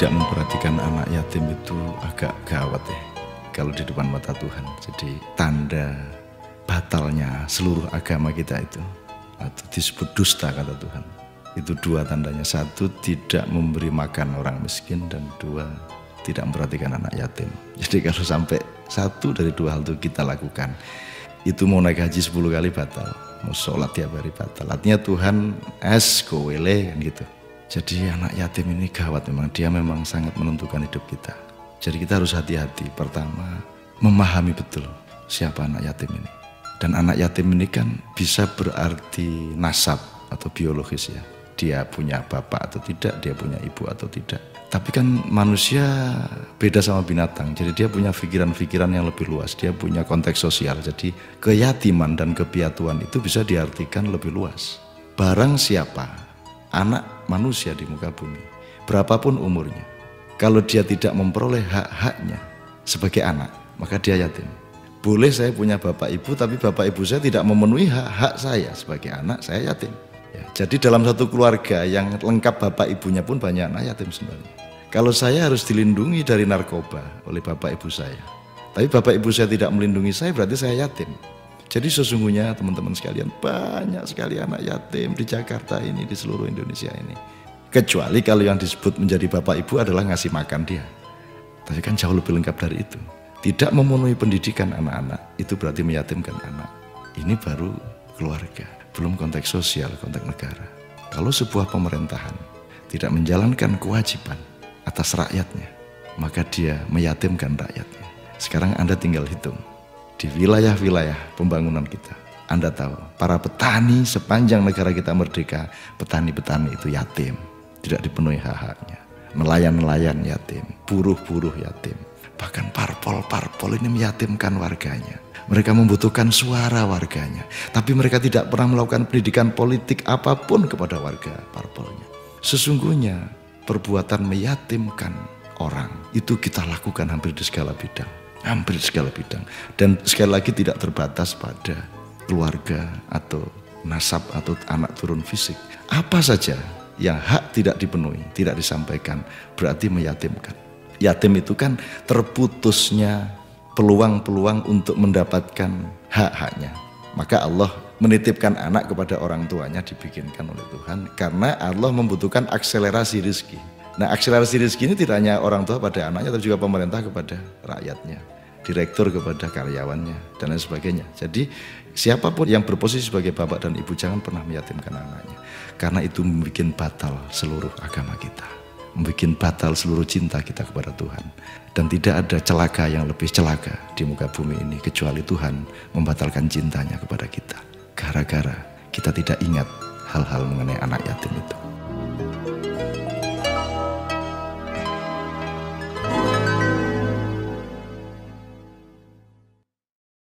tidak memperhatikan anak yatim itu agak gawat ya kalau di depan mata Tuhan. Jadi tanda batalnya seluruh agama kita itu, atau disebut dusta kata Tuhan. Itu dua tandanya: satu, tidak memberi makan orang miskin, dan dua, tidak memperhatikan anak yatim. Jadi kalau sampai satu dari dua hal itu kita lakukan, itu mau naik haji 10 kali batal, mau sholat tiap hari batal. Artinya Tuhan kowele kan gitu. Jadi anak yatim ini gawat memang, dia memang sangat menentukan hidup kita. Jadi kita harus hati-hati. Pertama, memahami betul siapa anak yatim ini. Dan anak yatim ini kan bisa berarti nasab atau biologis ya. Dia punya bapak atau tidak, dia punya ibu atau tidak. Tapi kan manusia beda sama binatang, jadi dia punya pikiran-pikiran yang lebih luas, dia punya konteks sosial. Jadi keyatiman dan kepiatuan itu bisa diartikan lebih luas. Barang siapa anak manusia di muka bumi, berapapun umurnya, kalau dia tidak memperoleh hak-haknya sebagai anak, maka dia yatim. Boleh saya punya bapak ibu, tapi bapak ibu saya tidak memenuhi hak-hak saya sebagai anak, saya yatim. Ya, jadi dalam satu keluarga yang lengkap bapak ibunya pun banyak anak yatim sebenarnya. Kalau saya harus dilindungi dari narkoba oleh bapak ibu saya, tapi bapak ibu saya tidak melindungi saya, berarti saya yatim. Jadi sesungguhnya teman-teman sekalian, banyak sekali anak yatim di Jakarta ini, di seluruh Indonesia ini. Kecuali kalau yang disebut menjadi bapak ibu adalah ngasih makan dia. Tapi kan jauh lebih lengkap dari itu. Tidak memenuhi pendidikan anak-anak, itu berarti meyatimkan anak. Ini baru keluarga, belum konteks sosial, konteks negara. Kalau sebuah pemerintahan tidak menjalankan kewajiban atas rakyatnya, maka dia meyatimkan rakyatnya. Sekarang Anda tinggal hitung. Di wilayah-wilayah pembangunan kita, Anda tahu, para petani sepanjang negara kita merdeka, petani-petani itu yatim, tidak dipenuhi hak-haknya. Nelayan-nelayan yatim, buruh-buruh yatim. Bahkan parpol-parpol ini meyatimkan warganya. Mereka membutuhkan suara warganya, tapi mereka tidak pernah melakukan pendidikan politik apapun kepada warga parpolnya. Sesungguhnya perbuatan meyatimkan orang itu kita lakukan hampir di segala bidang. Hampir segala bidang, dan sekali lagi tidak terbatas pada keluarga atau nasab atau anak turun fisik. Apa saja yang hak tidak dipenuhi, tidak disampaikan, berarti meyatimkan. Yatim itu kan terputusnya peluang-peluang untuk mendapatkan hak-haknya. Maka Allah menitipkan anak kepada orang tuanya, dibikinkan oleh Tuhan, karena Allah membutuhkan akselerasi rezeki. Nah, akselerasi rezeki ini tidak hanya orang tua pada anaknya, tapi juga pemerintah kepada rakyatnya, direktur kepada karyawannya, dan lain sebagainya. Jadi siapapun yang berposisi sebagai bapak dan ibu jangan pernah meyatimkan anaknya, karena itu membuat batal seluruh agama kita, membuat batal seluruh cinta kita kepada Tuhan. Dan tidak ada celaka yang lebih celaka di muka bumi ini kecuali Tuhan membatalkan cintanya kepada kita, gara-gara kita tidak ingat hal-hal mengenai anak yatim itu.